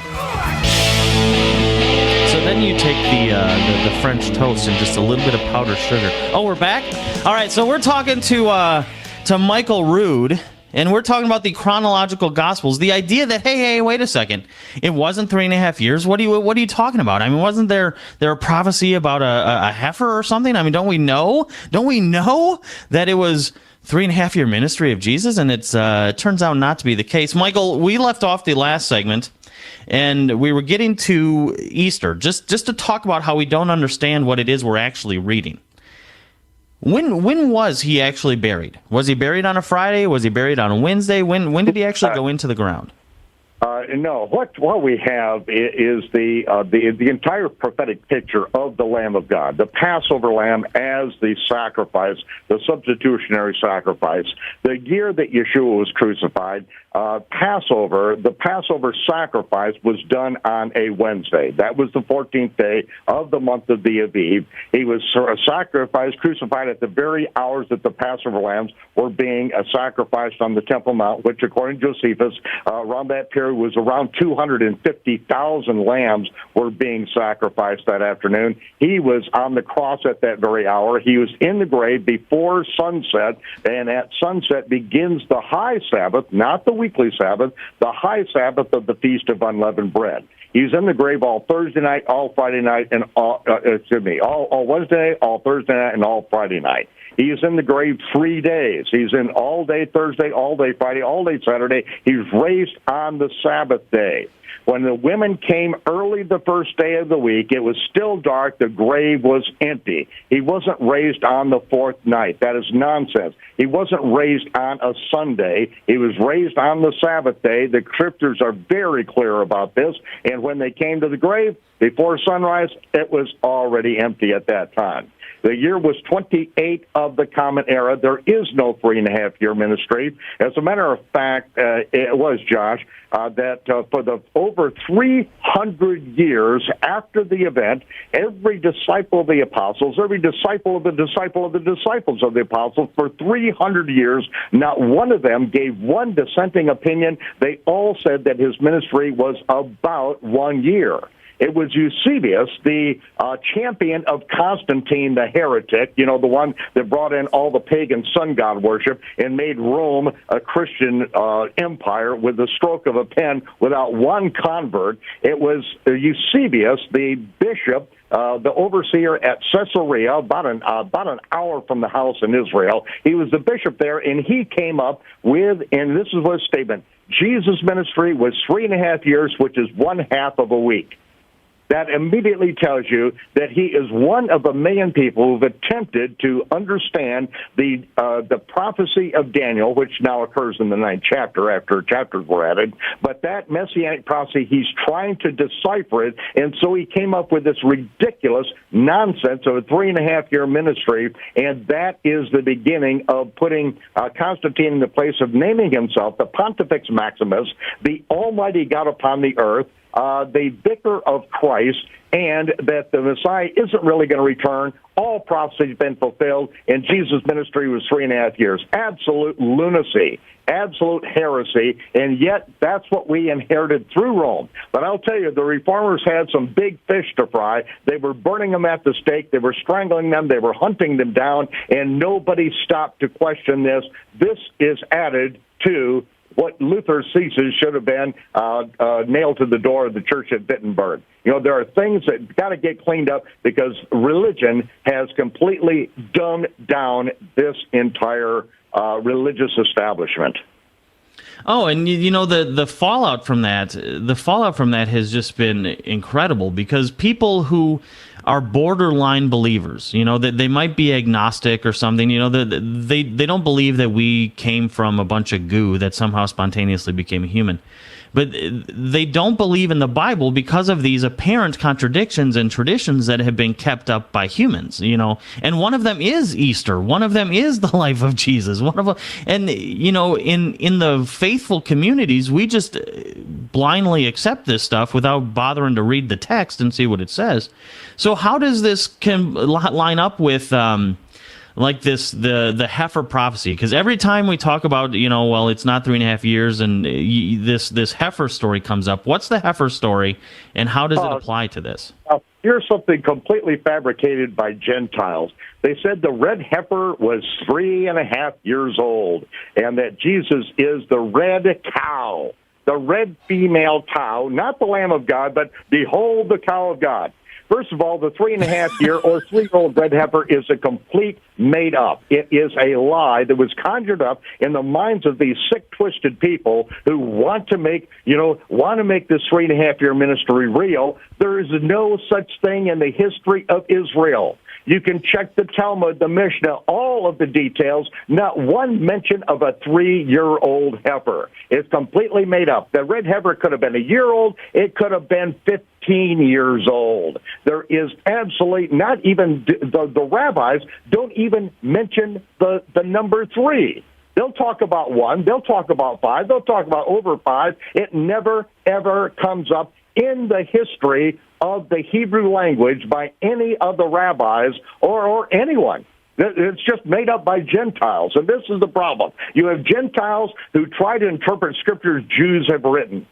So then you take the French toast and just a little bit of powdered sugar. Oh, we're back? All right, so we're talking to Michael Rood, and we're talking about the chronological Gospels. The idea that, hey, wait a second, it wasn't 3.5 years. What are you talking about? I mean, wasn't there a prophecy about a heifer or something? I mean, don't we know that it was 3.5 year ministry of Jesus? And it turns out not to be the case. Michael, we left off the last segment, and we were getting to Easter, just to talk about how we don't understand what it is we're actually reading. When was he actually buried? Was he buried on a Friday? Was he buried on a Wednesday? When did he actually go into the ground?
No. What we have is the entire prophetic picture of the Lamb of God, the Passover Lamb as the sacrifice, the substitutionary sacrifice. The year that Yeshua was crucified, the Passover sacrifice was done on a Wednesday. That was the 14th day of the month of the Aviv. He was sacrificed, crucified at the very hours that the Passover lambs were being sacrificed on the Temple Mount, which, according to Josephus, around that period was around 250,000 lambs were being sacrificed that afternoon. He was on the cross at that very hour. He was in the grave before sunset, and at sunset begins the high Sabbath, not the weekly Sabbath, the high Sabbath of the Feast of Unleavened Bread. He's in the grave all Thursday night, all Friday night, and all Wednesday, all Thursday night, and all Friday night. He is in the grave 3 days. He's in all day Thursday, all day Friday, all day Saturday. He's raised on the Sabbath day. When the women came early the first day of the week, it was still dark. The grave was empty. He wasn't raised on the fourth night. That is nonsense. He wasn't raised on a Sunday. He was raised on the Sabbath day. The scriptures are very clear about this. And when they came to the grave before sunrise, it was already empty at that time. The year was 28 of the Common Era. There is no 3.5 year ministry. As a matter of fact, it was, Josh, that for the over 300 years after the event, every disciple of the apostles, every disciple of the disciple of the disciples of the apostles, for 300 years, not one of them gave one dissenting opinion. They all said that his ministry was about 1 year. It was Eusebius, the champion of Constantine the heretic, the one that brought in all the pagan sun god worship and made Rome a Christian empire with the stroke of a pen without one convert. It was Eusebius, the bishop, the overseer at Caesarea, about an hour from the house in Israel. He was the bishop there, and he came up with, and this is his statement, Jesus' ministry was 3.5 years, which is 1/2 of a week. That immediately tells you that he is one of a million people who've attempted to understand the prophecy of Daniel, which now occurs in the 9th chapter after chapters were added. But that messianic prophecy, he's trying to decipher it, and so he came up with this ridiculous nonsense of a 3.5-year ministry, and that is the beginning of putting Constantine in the place of naming himself the Pontifex Maximus, the Almighty God upon the earth, the vicar of Christ, and that the Messiah isn't really going to return. All prophecy has been fulfilled, and Jesus' ministry was 3.5 years. Absolute lunacy, absolute heresy, and yet that's what we inherited through Rome. But I'll tell you, the reformers had some big fish to fry. They were burning them at the stake. They were strangling them. They were hunting them down, and nobody stopped to question this. This is added to what Luther's thesis should have been nailed to the door of the church at Wittenberg. There are things that got to get cleaned up because religion has completely dumbed down this entire religious establishment.
Oh, and the fallout from that has just been incredible, because people who are borderline believers, that they might be agnostic or something, they don't believe that we came from a bunch of goo that somehow spontaneously became a human. But they don't believe in the Bible because of these apparent contradictions and traditions that have been kept up by humans, And one of them is Easter. One of them is the life of Jesus. In the faithful communities, we just blindly accept this stuff without bothering to read the text and see what it says. So how does this line up with the heifer prophecy? Because every time we talk about, it's not 3.5 years, and this heifer story comes up. What's the heifer story, and how does it apply to this?
Here's something completely fabricated by Gentiles. They said the red heifer was 3.5 years old, and that Jesus is the red cow, the red female cow, not the Lamb of God, but behold the cow of God. First of all, the 3.5-year or 3-year-old red heifer is a complete made-up. It is a lie that was conjured up in the minds of these sick, twisted people who want to make this 3.5-year ministry real. There is no such thing in the history of Israel. You can check the Talmud, the Mishnah, all of the details, not one mention of a 3-year-old heifer. It's completely made up. The red heifer could have been a year old. It could have been 15 years old. There is absolutely not even, the rabbis don't even mention the number 3. They'll talk about 1. They'll talk about 5. They'll talk about over 5. It never, ever comes up in the history of the Hebrew language by any of the rabbis or anyone. It's just made up by Gentiles, and this is the problem. You have Gentiles who try to interpret scriptures Jews have written.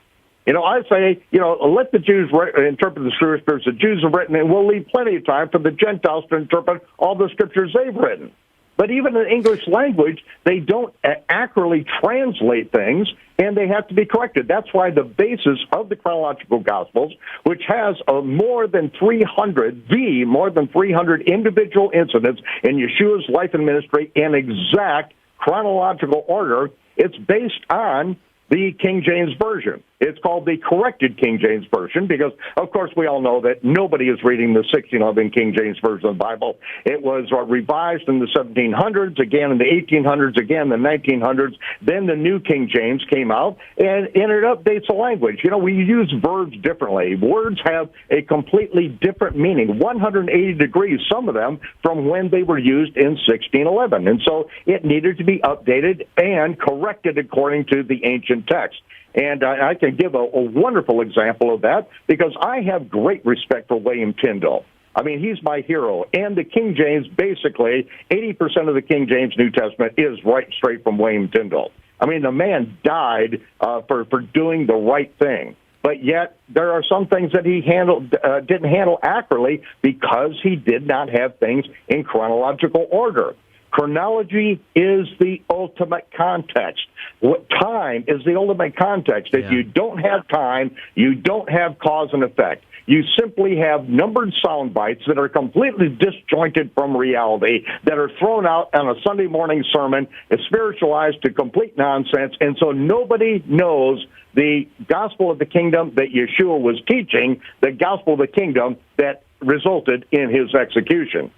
I say, let the Jews interpret the scriptures the Jews have written, and we'll leave plenty of time for the Gentiles to interpret all the scriptures they've written. But even in English language, they don't accurately translate things, and they have to be corrected. That's why the basis of the chronological Gospels, which has more than 300 individual incidents in Yeshua's life and ministry in exact chronological order, it's based on the King James Version. It's called the corrected King James Version because, of course, we all know that nobody is reading the 1611 King James Version of the Bible. It was revised in the 1700s, again in the 1800s, again in the 1900s. Then the New King James came out, and it updates the language. We use verbs differently. Words have a completely different meaning, 180 degrees, some of them, from when they were used in 1611. And so it needed to be updated and corrected according to the ancient text. And I can give a wonderful example of that because I have great respect for William Tyndale. I mean, he's my hero. And the King James, basically, 80% of the King James New Testament is right straight from William Tyndale. I mean, the man died for doing the right thing. but yet there are some things that he didn't handle accurately because he did not have things in chronological order. Chronology is the ultimate context. Time is the ultimate context. If you don't have time, you don't have cause and effect. You simply have numbered sound bites that are completely disjointed from reality, that are thrown out on a Sunday morning sermon, spiritualized to complete nonsense, and so nobody knows the gospel of the kingdom that Yeshua was teaching, the gospel of the kingdom that resulted in his execution.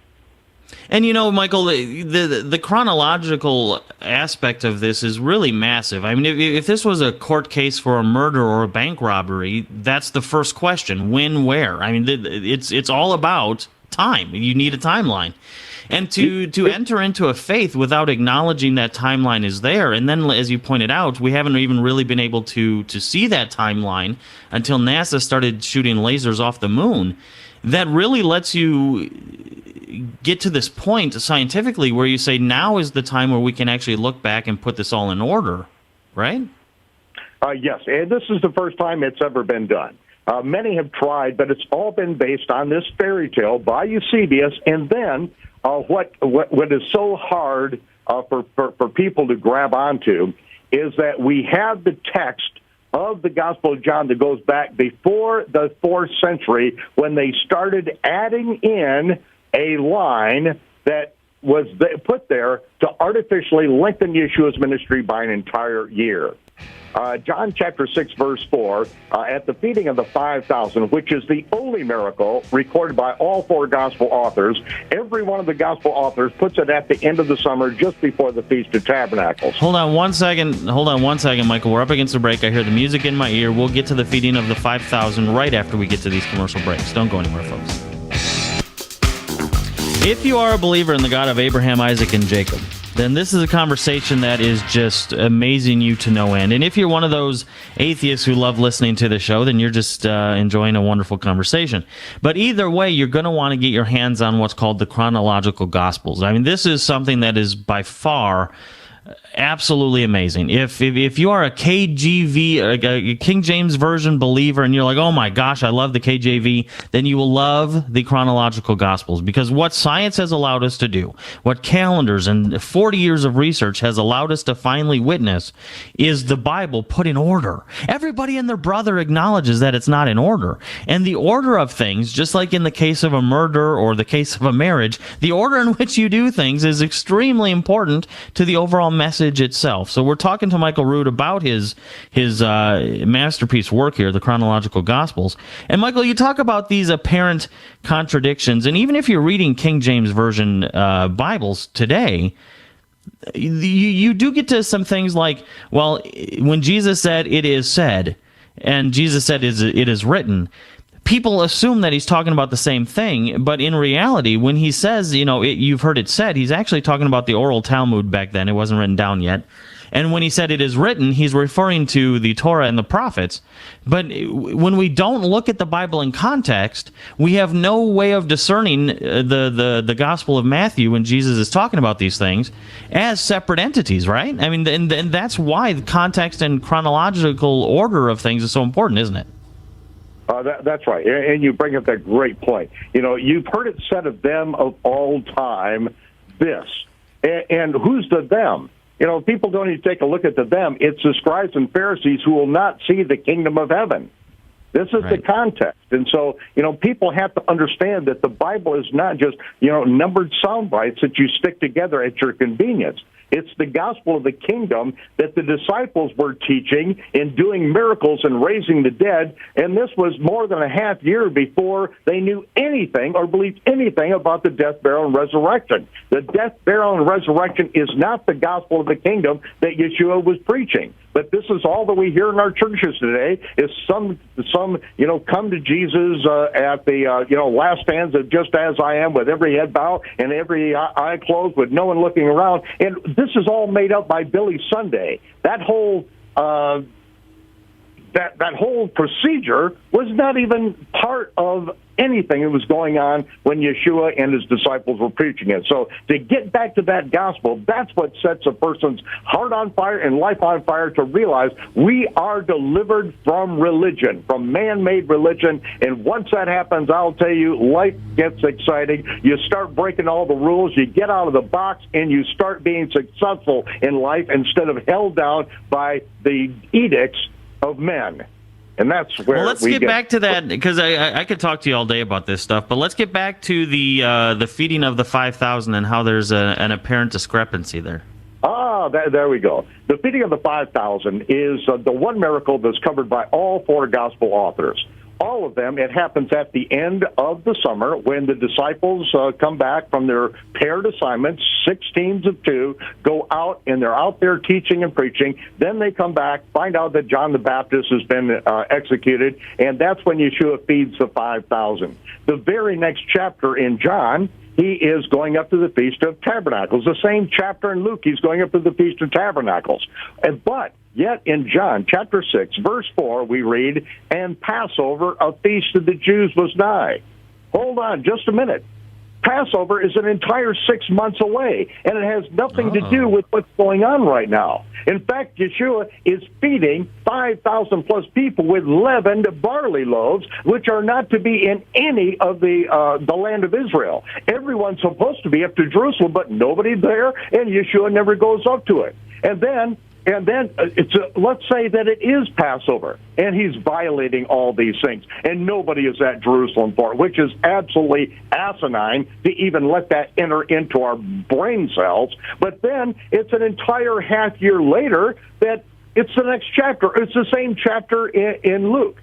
And Michael, the chronological aspect of this is really massive. I mean, if this was a court case for a murder or a bank robbery, that's the first question: when, where? I mean, it's all about time. You need a timeline, and to enter into a faith without acknowledging that timeline is there, and then, as you pointed out, we haven't even really been able to see that timeline until NASA started shooting lasers off the moon. That really lets you get to this point scientifically where you say now is the time where we can actually look back and put this all in order, right?
Yes, and this is the first time it's ever been done. Many have tried, but it's all been based on this fairy tale by Eusebius. And then what is so hard for people to grab onto is that we have the text of the Gospel of John that goes back before the 4th century when they started adding in a line that was put there to artificially lengthen Yeshua's ministry by an entire year. John chapter 6, verse 4, at the feeding of the 5,000, which is the only miracle recorded by all 4 gospel authors, every one of the gospel authors puts it at the end of the summer just before the Feast of Tabernacles.
Hold on one second, Michael. We're up against the break. I hear the music in my ear. We'll get to the feeding of the 5,000 right after we get to these commercial breaks. Don't go anywhere, folks. If you are a believer in the God of Abraham, Isaac, and Jacob, then this is a conversation that is just amazing you to no end. And if you're one of those atheists who love listening to the show, then you're just enjoying a wonderful conversation. But either way, you're going to want to get your hands on what's called the chronological Gospels. I mean, this is something that is by far absolutely amazing. If you are a KJV, a King James Version believer, and you're like, oh my gosh, I love the KJV, then you will love the chronological Gospels, because what science has allowed us to do, what calendars and 40 years of research has allowed us to finally witness, is the Bible put in order. Everybody and their brother acknowledges that it's not in order. And the order of things, just like in the case of a murder or the case of a marriage, the order in which you do things is extremely important to the overall message itself. So we're talking to Michael Rood about his masterpiece work here, the chronological Gospels. And Michael, you talk about these apparent contradictions, and even if you're reading King James Version Bibles today, you do get to some things like, well, when Jesus said, "It is said," and Jesus said, "It is written," people assume that he's talking about the same thing, but in reality, when he says, you've heard it said, he's actually talking about the oral Talmud back then. It wasn't written down yet. And when he said it is written, he's referring to the Torah and the prophets. But when we don't look at the Bible in context, we have no way of discerning the Gospel of Matthew when Jesus is talking about these things as separate entities, right? I mean, and that's why the context and chronological order of things is so important, isn't it?
That's right, and you bring up that great point. You've heard it said of them of all time, this. And who's the them? People don't even take a look at the them. It's the scribes and Pharisees who will not see the kingdom of heaven. This is the context. And so, people have to understand that the Bible is not just, numbered sound bites that you stick together at your convenience. It's the gospel of the kingdom that the disciples were teaching and doing miracles and raising the dead, and this was more than a half year before they knew anything or believed anything about the death, burial, and resurrection. The death, burial, and resurrection is not the gospel of the kingdom that Yeshua was preaching. But this is all that we hear in our churches today, is some come to Jesus at the last stanza, just as I am, with every head bowed and every eye closed, with no one looking around. And this is all made up by Billy Sunday. That whole that whole procedure was not even part of anything that was going on when Yeshua and his disciples were preaching it. So to get back to that gospel, that's what sets a person's heart on fire and life on fire, to realize we are delivered from religion, from man-made religion. And once that happens, I'll tell you, life gets exciting. You start breaking all the rules, you get out of the box, and you start being successful in life instead of held down by the edicts of men. And that's where
let's get back to that, because I could talk to you all day about this stuff, but let's get back to the feeding of the 5,000 and how there's an apparent discrepancy there.
There we go. The feeding of the 5,000 is the one miracle that's covered by all four gospel authors. All of them, it happens at the end of the summer when the disciples come back from their paired assignments, 6 teams of 2, go out, and they're out there teaching and preaching. Then they come back, find out that John the Baptist has been executed, and that's when Yeshua feeds the 5,000. The very next chapter in John, he is going up to the Feast of Tabernacles. The same chapter in Luke, he's going up to the Feast of Tabernacles. But yet in John chapter 6, verse 4, we read, "And Passover, a feast of the Jews, was nigh." Hold on just a minute. Passover is an entire 6 months away, and it has nothing to do with what's going on right now. In fact, Yeshua is feeding 5,000 plus people with leavened barley loaves, which are not to be in any of the land of Israel. Everyone's supposed to be up to Jerusalem, but nobody's there, and Yeshua never goes up to it. And then let's say that it is Passover, and he's violating all these things, and nobody is at Jerusalem for it, which is absolutely asinine to even let that enter into our brain cells. But then it's an entire half year later that it's the next chapter. It's the same chapter in Luke.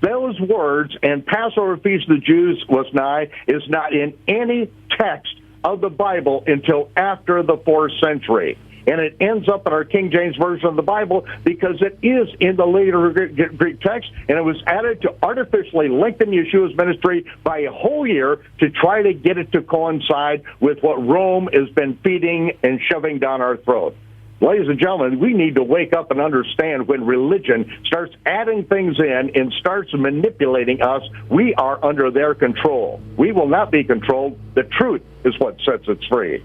Those words, "and Passover feast of the Jews was nigh," is not in any text of the Bible until after the 4th century. And it ends up in our King James Version of the Bible because it is in the later Greek text, and it was added to artificially lengthen Yeshua's ministry by a whole year to try to get it to coincide with what Rome has been feeding and shoving down our throat. Ladies and gentlemen, we need to wake up and understand when religion starts adding things in and starts manipulating us, we are under their control. We will not be controlled. The truth is what sets us free.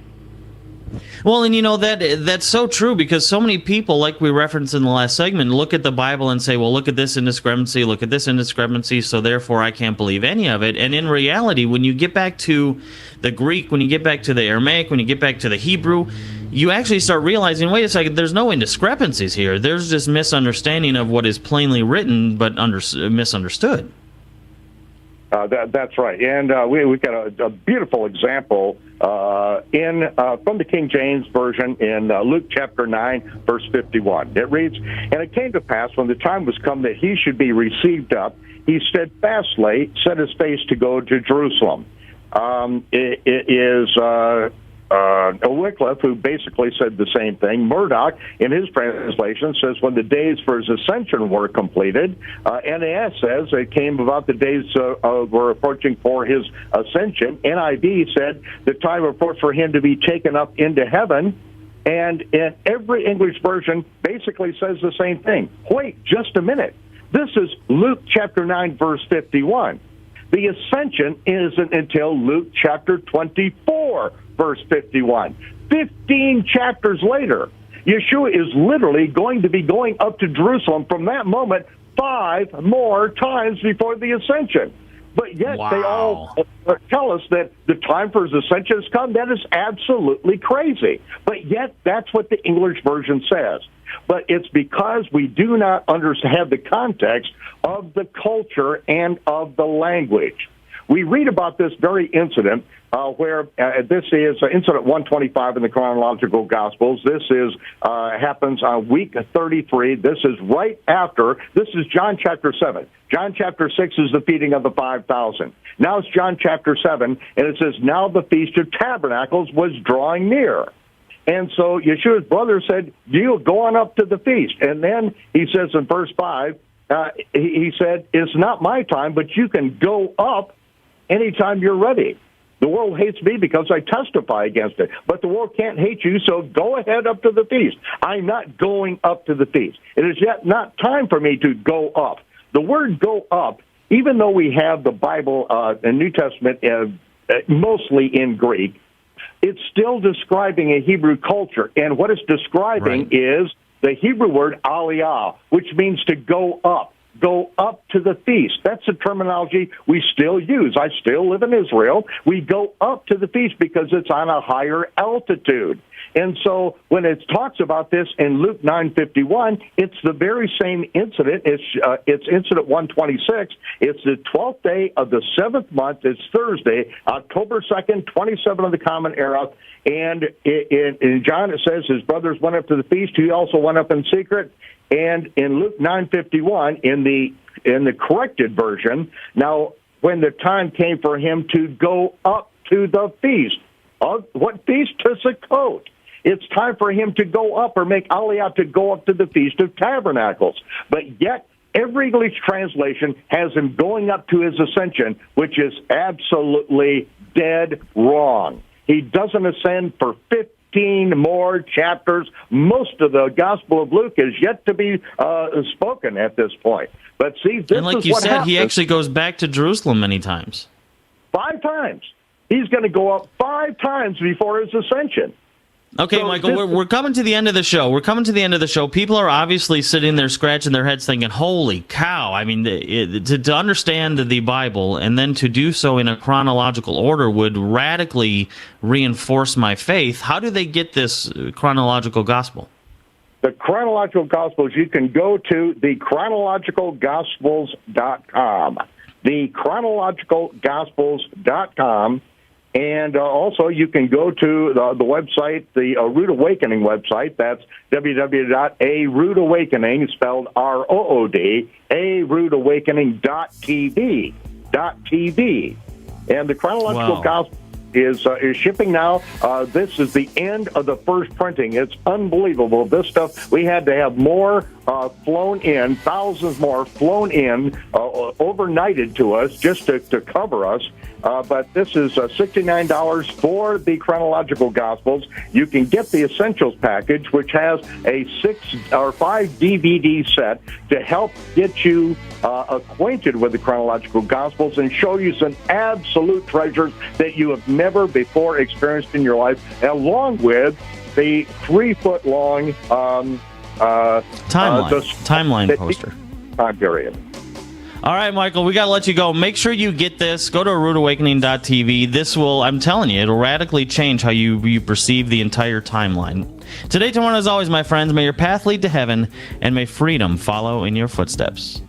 Well, and that's so true, because so many people, like we referenced in the last segment, look at the Bible and say, well, look at this indiscrepancy, look at this indiscrepancy, so therefore I can't believe any of it. And in reality, when you get back to the Greek, when you get back to the Aramaic, when you get back to the Hebrew, you actually start realizing, wait a second, there's no indiscrepancies here. There's just misunderstanding of what is plainly written but misunderstood.
That's right, and we've got a beautiful example from the King James Version in Luke chapter 9, verse 51. It reads, "And it came to pass, when the time was come that he should be received up, he steadfastly set his face to go to Jerusalem." It is Wycliffe who basically said the same thing. Murdoch, in his translation, says when the days for his ascension were completed. NAS says it came about the days were approaching for his ascension. NIV said the time approached for him to be taken up into heaven. And every English version basically says the same thing. Wait just a minute. This is Luke chapter 9, verse 51. The ascension isn't until Luke chapter 24, verse 51. 15 chapters later, Yeshua is literally going to be going up to Jerusalem from that moment 5 more times before the ascension. But yet they all tell us that the time for his ascension has come. That is absolutely crazy. But yet that's what the English version says. But it's because we do not have the context of the culture and of the language. We read about this very incident where this is incident 125 in the chronological Gospels. This happens on week 33. This is right after. This is John chapter 7. John chapter 6 is the feeding of the 5,000. Now it's John chapter 7, and it says, "Now the Feast of Tabernacles was drawing near." And so Yeshua's brother said, "You go on up to the feast." And then he says in verse 5, he said, "It's not my time, but you can go up anytime you're ready. The world hates me because I testify against it, but the world can't hate you, so go ahead up to the feast." I'm not going up to the feast. It is yet not time for me to go up. The word "go up" even though we have the Bible, the New Testament, mostly in Greek, it's still describing a Hebrew culture. And what it's describing is the Hebrew word aliyah, which means to go up to the feast. That's the terminology we still use. I still live in Israel. We go up to the feast because it's on a higher altitude. And so when it talks about this in Luke 9:51, it's the very same incident. It's incident 126. It's the 12th day of the 7th month. It's Thursday, October 2nd, 27 of the Common Era. And in John, it says his brothers went up to the feast. He also went up in secret. And in Luke 9:51, in the corrected version, now when the time came for him to go up to the feast, what feast? To Sukkot. It's time for him to go up, or make aliyah, to go up to the Feast of Tabernacles. But yet, every English translation has him going up to his ascension, which is absolutely dead wrong. He doesn't ascend for 15 more chapters. Most of the Gospel of Luke is yet to be spoken at this point. But see, this
and like
is
you
what
said,
happens.
he actually goes back to Jerusalem many times.
5 times. He's going to go up 5 times before his ascension.
Okay,
So
Michael, we're coming to the end of the show. People are obviously sitting there scratching their heads thinking, holy cow. I mean, to understand the Bible and then to do so in a chronological order would radically reinforce my faith. How do they get this chronological gospel?
The chronological gospels, you can go to thechronologicalgospels.com. Thechronologicalgospels.com. And also, you can go to the website, the Rood Awakening website. That's www.aroodawakening, spelled ROOD, aroodawakening.tv. And the chronological gospel is shipping now. This is the end of the first printing. It's unbelievable. This stuff, we had to have more flown in, thousands more flown in, overnighted to us just to cover us. But this is $69 for the chronological gospels. You can get the essentials package, which has a 6 or 5 DVD set to help get you acquainted with the chronological gospels and show you some absolute treasures that you have never before experienced in your life, along with the 3-foot-long
timeline poster.
Time period.
All right, Michael, we got to let you go. Make sure you get this. Go to roodawakening.tv. This will, I'm telling you, it'll radically change how you perceive the entire timeline. Today, tomorrow, as always, my friends, may your path lead to heaven, and may freedom follow in your footsteps.